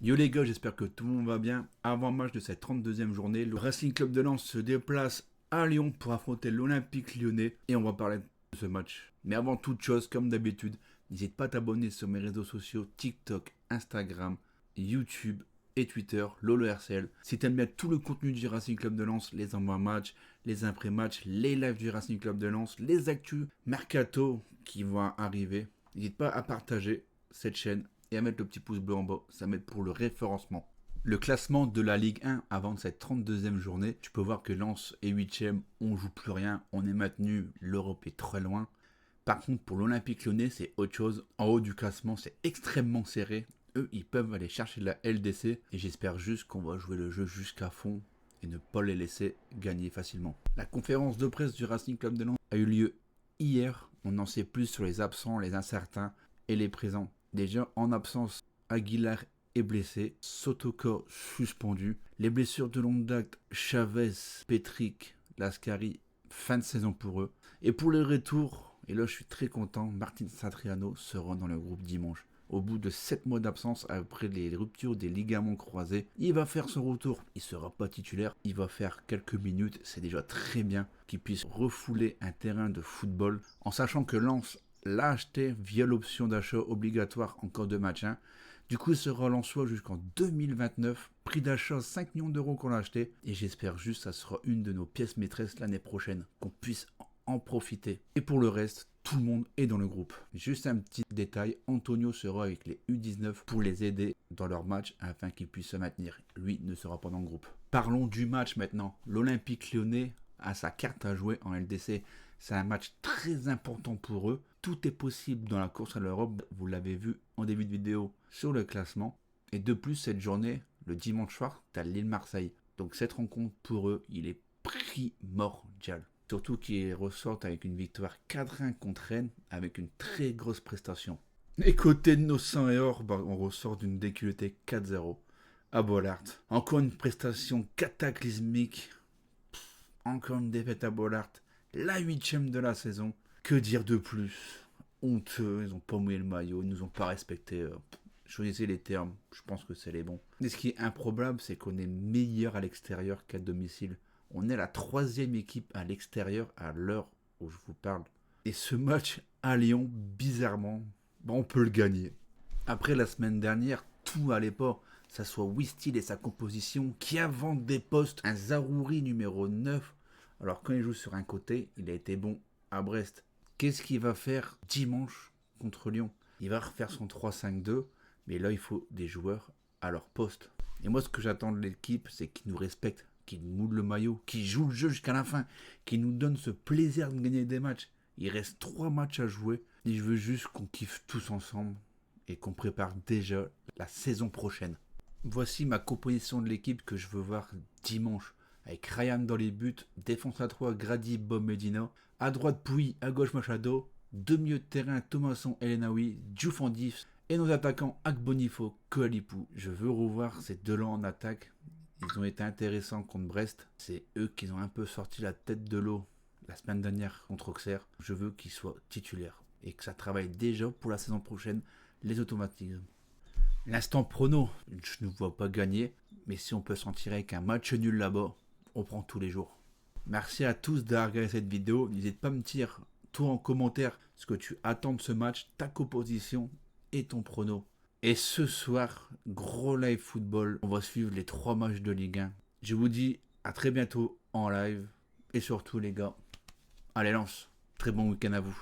Yo les gars, j'espère que tout le monde va bien. Avant match de cette 32e journée, le Racing Club de Lens se déplace à Lyon pour affronter l'Olympique Lyonnais et on va parler de ce match. Mais avant toute chose, comme d'habitude, n'hésite pas à t'abonner sur mes réseaux sociaux TikTok, Instagram, YouTube et Twitter, LoloRCL. Si t'aimes bien tout le contenu du Racing Club de Lens, les envois matchs, les impré-matchs, les lives du Racing Club de Lens, les actus mercato qui vont arriver, n'hésite pas à partager cette chaîne et à mettre le petit pouce bleu en bas, ça m'aide pour le référencement. Le classement de la Ligue 1 avant cette 32e journée, tu peux voir que Lens est 8ème, on joue plus rien, on est maintenu, l'Europe est très loin. Par contre, pour l'Olympique Lyonnais, c'est autre chose. En haut du classement, c'est extrêmement serré. Eux, ils peuvent aller chercher la LDC et j'espère juste qu'on va jouer le jeu jusqu'à fond et ne pas les laisser gagner facilement. La conférence de presse du Racing Club de Lens a eu lieu hier. On en sait plus sur les absents, les incertains et les présents. Déjà, en absence, Aguilar est blessé, Sotoko suspendu. Les blessures de longue date, Chavez, Petric, Lascari, fin de saison pour eux. Et pour le retour, et là je suis très content, Martin Satriano sera dans le groupe dimanche. Au bout de 7 mois d'absence, après les ruptures des ligaments croisés, il va faire son retour. Il ne sera pas titulaire, il va faire quelques minutes. C'est déjà très bien qu'il puisse refouler un terrain de football, en sachant que Lens l'a acheté via l'option d'achat obligatoire en cas de match 1. Du coup, il sera lensois jusqu'en 2029. Prix d'achat 5 millions d'euros qu'on l'a acheté. Et j'espère juste que ça sera une de nos pièces maîtresses l'année prochaine, qu'on puisse en profiter. Et pour le reste, tout le monde est dans le groupe. Juste un petit détail, Antonio sera avec les U19 pour les aider dans leur match afin qu'ils puissent se maintenir. Lui ne sera pas dans le groupe. Parlons du match maintenant. L'Olympique Lyonnais a sa carte à jouer en LDC. C'est un match très important pour eux. Tout est possible dans la course à l'Europe. Vous l'avez vu en début de vidéo sur le classement. Et de plus, cette journée, le dimanche soir, tu as Lille-Marseille. Donc cette rencontre pour eux, il est primordial. Surtout qu'ils ressortent avec une victoire 4-1 contre Rennes avec une très grosse prestation. Et côté de nos 100 et or, on ressort d'une déculottée 4-0 à Bollaert. Encore une prestation cataclysmique. Encore une défaite à Bollaert. La 8ème de la saison. Que dire de plus? Honteux, ils n'ont pas mouillé le maillot, ils nous ont pas respecté. Choisissez les termes, je pense que c'est les bons. Et ce qui est improbable, c'est qu'on est meilleur à l'extérieur qu'à domicile. On est la 3e équipe à l'extérieur à l'heure où je vous parle. Et ce match à Lyon, bizarrement, on peut le gagner. Après la semaine dernière, tout allait pas. Ça soit Wistil et sa composition qui inventent des postes. Un Zarouri numéro 9. Alors quand il joue sur un côté, il a été bon à Brest. Qu'est-ce qu'il va faire dimanche contre Lyon? Il va refaire son 3-5-2. Mais là, il faut des joueurs à leur poste. Et moi, ce que j'attends de l'équipe, c'est qu'ils nous respectent, qu'ils moulent le maillot, qu'ils jouent le jeu jusqu'à la fin, qu'ils nous donnent ce plaisir de gagner des matchs. Il reste 3 matchs à jouer et je veux juste qu'on kiffe tous ensemble et qu'on prépare déjà la saison prochaine. Voici ma composition de l'équipe que je veux voir dimanche. Avec Ryan dans les buts, défense à 3, Grady, Bob Medina. À droite, Pouy, à gauche, Machado. 2 milieux de terrain, Thomasson, Elnaoui, Diouf en diff. Et nos attaquants, Akbonifo, Koalipou. Je veux revoir ces deux-là en attaque. Ils ont été intéressants contre Brest. C'est eux qui ont un peu sorti la tête de l'eau la semaine dernière contre Auxerre. Je veux qu'ils soient titulaires et que ça travaille déjà pour la saison prochaine les automatismes. L'instant prono, je ne vois pas gagner, mais si on peut s'en tirer avec un match nul là-bas, on prend tous les jours. Merci à tous d'avoir regardé cette vidéo. N'hésite pas à me dire, toi en commentaire, ce que tu attends de ce match, ta composition et ton prono. Et ce soir, gros live football. On va suivre les 3 matchs de Ligue 1. Je vous dis à très bientôt en live. Et surtout les gars, allez lance. Très bon week-end à vous.